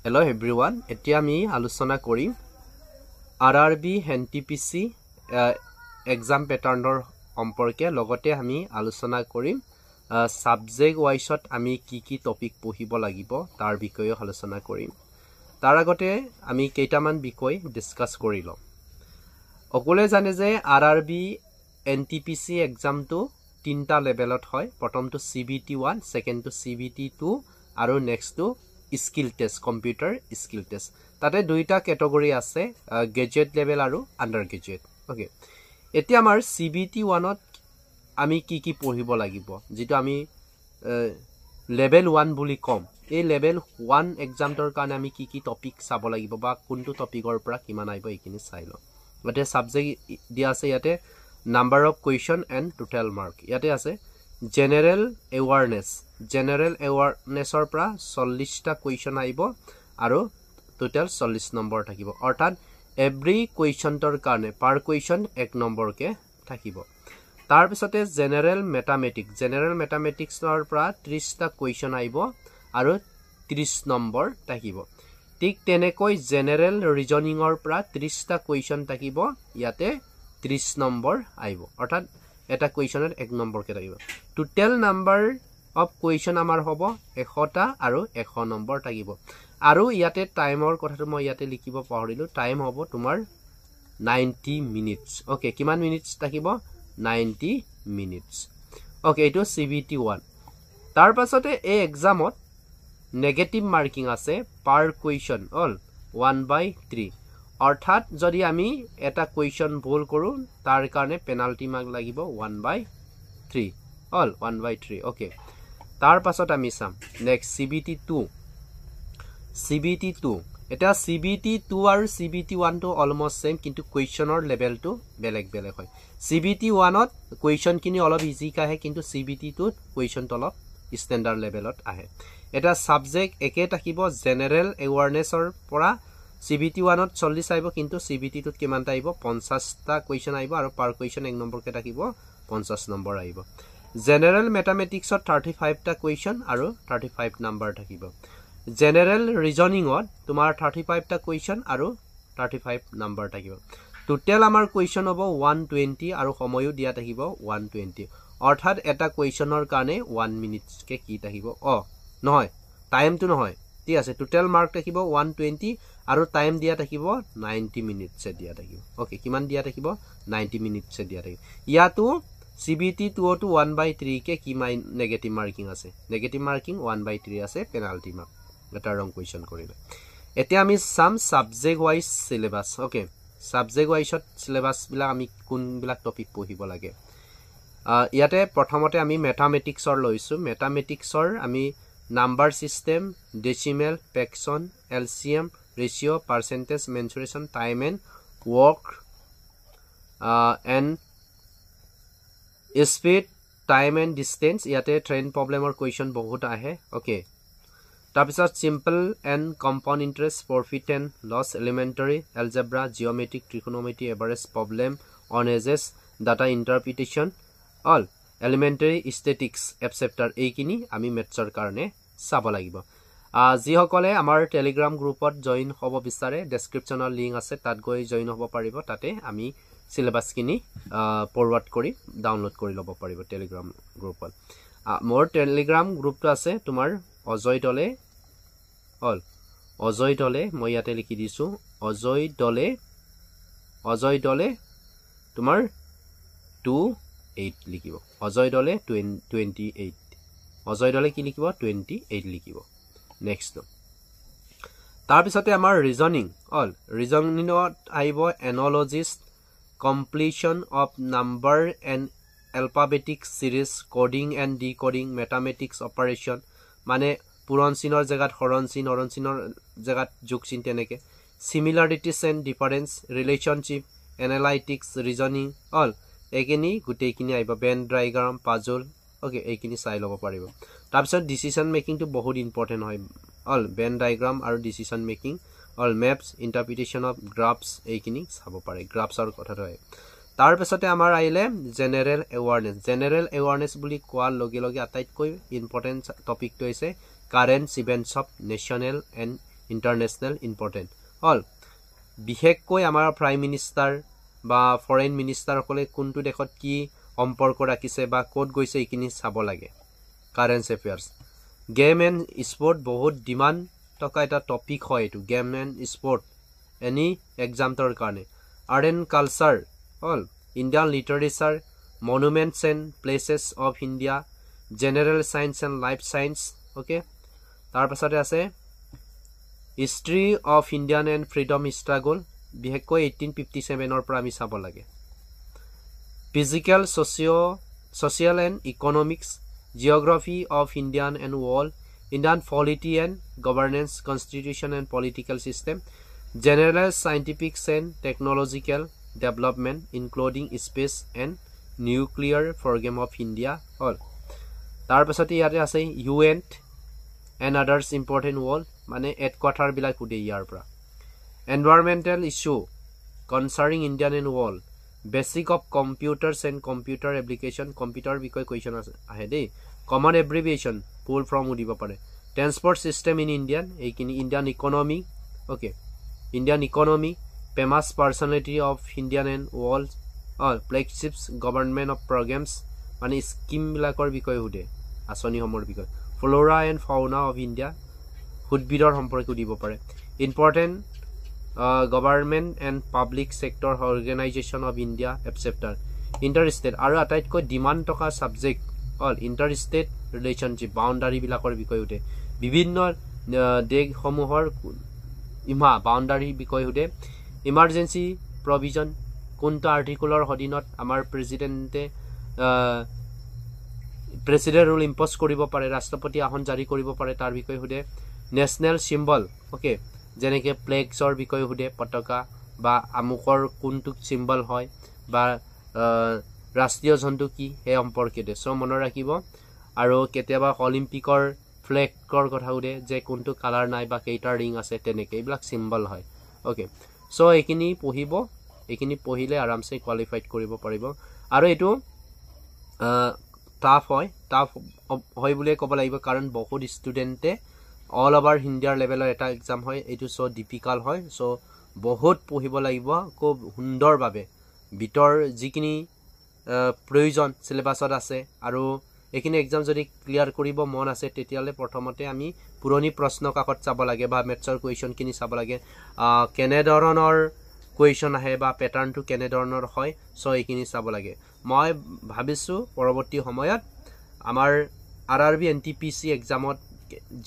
Hello everyone. এতিয়া আমি আলোচনা কৰিম RRB NTPC এক্সাম প্যাটাৰ্ণৰ সম্পৰ্কে লগতে আমি আলোচনা কৰিম সাবজেক্ট ওয়াইজত আমি কি টপিক পঢ়িব লাগিব তাৰ বিষয়ে আলোচনা কৰিম তাৰ আগতে আমি কেইটামান বিষয় ডিসকাস কৰি লম অকলে জানে যে RRB NTPC এক্সামটো তিনটা লেভেলত হয় প্ৰথমটো CBT1 সেকেন্ডটো CBT2 আৰু নেক্সটটো skill test computer skill test তাতে দুইটা ক্যাটাগৰী আছে গ্ৰেজুৱেট লেভেল আৰু আন্ডাৰ গ্ৰেজুৱেট ওকে এতিয়া আমাৰ CBT1 ত আমি কি পঢ়িব লাগিব যেটো আমি লেভেল 1 বুলি কম এই লেভেল 1 এক্সামৰ কাৰণে আমি কি টপিক চাব লাগিব বা কোনটো টপিকৰ পৰা কিমান আইব এইখিনি চাই ল গতে সাবজেক্ট দিয়া আছে ইয়াতে number of question and total mark ইয়াতে আছে General awareness or pra 40 ta question aibo aru total 40 number thakibo orthat every question tor karone per question 1 number ke thakibo tar pisote general mathematics or pra 30 ta question aibo aru 30 number thakibo tik tenekoi general reasoning or pra 30 ta question thakibo yate 30 number aibo orthat এটা কোৱেশ্চনৰ 1 number কে থাকিব total number of question আমাৰ হ'ব 100টা আৰু 100 number থাকিব আৰু ইয়াতে টাইমৰ কথাটো মই ইয়াতে লিখিব পাহৰিলো টাইম হ'ব তোমাৰ 90 মিনিটস ওকে কিমান মিনিটস থাকিব 90 মিনিটস ওকে এটো CBT1 তাৰ পাছতে এই এক্সামত নেগেটিভ মাৰ্কিং আছে পাৰ কোৱেশ্চন অল 1/3 অৰ্থাৎ যদি আমি এটা কোৱেশ্চন ভুল কৰো তাৰ কাৰণে পেনাল্টি মাৰ্ক লাগিব 1/3 অল 1/3 ওকে তাৰ পাছত আমি চাম নেক্সট CBT2 এটা CBT2 আৰু CBT1 টো অলমোস্ট সেম কিন্তু কোৱেশ্চনৰ লেভেলটো বেলেগ হয় CBT1 ত কোৱেশ্চন কিনি অলপ ইজি কাহে কিন্তু CBT2 ত কোৱেশ্চন অলপ ষ্টেণ্ডাৰ্ড লেভেলত আহে এটা সাবজেক্ট একে থাকিব জেনাৰেল এৱাৰনেছৰ পৰা CBT1 ত 40 আইব কিন্তু CBT2 ত কিমান আইব 50 টা কোৱেশ্চন আইব আৰু পাৰ কোৱেশ্চন 1 নম্বৰ কে থাকিব 50 নম্বৰ আইব জেনাৰেল ম্যাথমেটিক্সত 35 টা কোৱেশ্চন আৰু 35 নম্বৰ থাকিব জেনাৰেল ৰিজনিংত তোমাৰ 35 টা কোৱেশ্চন আৰু 35 নম্বৰ থাকিব টোটাল আমাৰ কোৱেশ্চন হ'ব 120 আৰু সময়ও দিয়া থাকিব 120 অৰ্থাৎ এটা কোৱেশ্চনৰ কাৰণে 1 মিনিটস কে কি থাকিব নহয় টাইমটো নহয় ঠিক আছে টোটাল মাৰ্ক থাকিব 120 আৰু টাইম দিয়া থাকিব 90 মিনিটস দিয়া থাকিব ওকে কিমান দিয়া থাকিব 90 মিনিটস দিয়া থাকিব ইয়াতো CBT2 to 1/3 কে কি নেগেটিভ মাৰ্কিং আছে নেগেটিভ মাৰ্কিং 1/3 আছে পেনাল্টি মাৰ্ক এটা ৰং কোৱেশ্চন কৰিলে এতিয়া আমি some subject wise syllabus okay subject ওয়াইজত সিলেবাস বিলা আমি কোন বিলা টপিক পঢ়িব লাগে ইয়াতে প্ৰথমতে আমি ম্যাথমেটিক্সৰ লৈছো ম্যাথমেটিক্সৰ আমি number system decimal fraction LCM ratio percentage mensuration time and work and speed time and distance yate train problem or question bahut ahe okay tapisot simple and compound interest profit and loss elementary algebra geometric trigonometry average problem on edges data interpretation all elementary statistics etc এইখিনি আমি মেথছৰ কাৰণে চাব লাগিব যি সকলে আমাৰ Telegram গ্ৰুপত join হ'ব বিচাৰে ডেসক্ৰিপচনৰ লিংক আছে তাত গৈ জয়েন হ'ব পাৰিব তাতে আমি সিলেবাস কিনি ফৰৱাৰ্ড কৰি ডাউনলোড কৰি ল'ব পাৰিব টেলিগ্ৰাম গ্ৰুপত মোৰ টেলিগ্ৰাম গ্ৰুপটো আছে তোমাৰ অজয় দলে মই ইয়াতে লিখি দিছো অজয় দলে তোমাৰ 28 লিখিব অজয় দলে 28 অজয় দলে কি লিখিব 28 লিখিব নেক্সট তাৰ পিছতে আমাৰ ৰিজনিংত আইব এনালজিষ্ট completion of number and alphabetic series coding and decoding mathematics operation মানে পুৰণ চিনৰ জাগাত হৰণ চিনৰ জাগাত যোগ চিন তেনেকে similarities and difference relationship analytics reasoning all একেনি গুটেইখিনি আইব Venn diagram puzzle ওকে এইখিনি চাই লব পাৰিব তাৰপিছত ডিসিশন মেকিং টো বহুত ইম্পৰ্টেন্ট হয় অল Venn diagram আৰু decision making all maps interpretation of graphs এইখিনি চাব পাৰে গ্ৰাফছৰ কথাটো হয় তাৰ পিছতে আমাৰ আইলে জেনাৰেল এৱাৰনেছ বুলি কোৱাৰ লগে লগে আটাইতকৈ ইম্পৰ্টেন্ট টপিকটো হৈছে current events of national and international important all বিশেষকৈ আমাৰ প্ৰাইম মিনিষ্টাৰ বা ফৰেইন মিনিষ্টাৰসকলে কোনটো দেশত কি সম্পৰ্ক ৰাখিছে বা ক'ত গৈছে এইখিনি চাব লাগে current affairs game and sport বহুত ডিমাণ্ড থকা এটা টপিক হয় এইটো গেম এণ্ড স্পৰ্ট এনি এক্সামটোৰ কাৰণে art and culture all Indian literature monuments and places of India general science and life science okay তাৰপাছতে আছে history of Indian and freedom struggle বিশেষকৈ 1857 পৰা আমি চাব লাগে physical social and economics geography of Indian and world Indian polity and governance constitution and political system general scientific and technological development including space and nuclear programme of India হ'ল তাৰপাছতে ইয়াতে আছে UN and others important world মানে হেডকোৱাৰ্টাৰবিলাক সুধে ইয়াৰ পৰা environmental issue concerning Indian and world basic of computers and computer application computer বিষয়ে কুৱেশ্যন আহে দেই কমন এব্ৰিভিয়েশ্যন ফুল ফৰ্ম সুধিব পাৰে ট্ৰেন্সপৰ্ট ছিষ্টেম ইন ইণ্ডিয়ান এইখিনি Indian economy okay Indian economy famous personality of Indian and world flagships government of programmes মানে স্কিমবিলাকৰ বিষয়ে সুধে আঁচনিসমূহৰ বিষয়ে flora and fauna of India উদ্ভিদৰ সম্পৰ্কে দিব পাৰে important government and public sector organisation of India এপচেপ্টাৰ ইণ্টাৰ ষ্টেট আৰু আটাইতকৈ ডিমাণ্ড থকা subject all inter state relationship বাউণ্ডাৰীবিলাকৰ বিষয়ে সুধে বিভিন্ন দেশসমূহৰ বাউণ্ডাৰীৰ বিষয়ে সুধে ইমাৰ্জেঞ্চি প্ৰভিজন কোনটো আৰ্টিকুলৰ অধীনত আমাৰ প্ৰেচিডেণ্ট ৰুল ইম্প'জ কৰিব পাৰে ৰাষ্ট্ৰপতি আসন জাৰি কৰিব পাৰে তাৰ বিষয়ে সুধে নেশ্যনেল চিম্বল অ'কে যেনেকৈ ফ্লেগছৰ বিষয়ে সুধে পতাকা বা আমুকৰ কোনটো চিম্বল হয় বা ৰাষ্ট্ৰীয় জন্তু কি সেই সম্পৰ্কে দিয়ে চ' মনত ৰাখিব আৰু কেতিয়াবা অলিম্পিকৰ ফ্লেগৰ কথা সুধে যে কোনটো কালাৰ নাই বা কেইটা ৰিং আছে তেনেকৈ এইবিলাক চিম্বল হয় অ'কে চ' এইখিনি পঢ়িব এইখিনি পঢ়িলে আৰামছে কোৱালিফাইড কৰিব পাৰিব আৰু এইটো টাফ হয় বুলিয়ে ক'ব লাগিব কাৰণ বহুত ষ্টুডেণ্টে অল অভাৰ ইণ্ডিয়াৰ লেভেলৰ এটা এক্সাম হয় এইটো চ' ডিফিকাল্ট হয় চ' বহুত পঢ়িব লাগিব খুব সুন্দৰভাৱে ভিতৰ যিখিনি প্ৰয়োজন চিলেবাছত আছে আৰু এইখিনি এক্সাম যদি ক্লিয়াৰ কৰিব মন আছে তেতিয়াহ'লে প্ৰথমতে আমি পুৰণি প্ৰশ্ন কাকত চাব লাগে বা মেথছৰ কুৱেশ্যনখিনি চাব লাগে কেনেধৰণৰ কুৱেশ্যন আহে বা পেটাৰ্ণটো কেনেধৰণৰ হয় চ' এইখিনি চাব লাগে মই ভাবিছোঁ পৰৱৰ্তী সময়ত আমাৰ RRB NTPC এক্সামত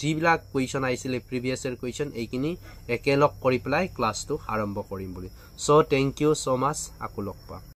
যিবিলাক কুৱেশ্যন আহিছিলে প্ৰিভিয়াছ ইয়েৰ কুৱেশ্যন এইখিনি একেলগ কৰি পেলাই ক্লাছটো আৰম্ভ কৰিম বুলি চ' থেংক ইউ ছ' মাছ আকৌ লগ পাম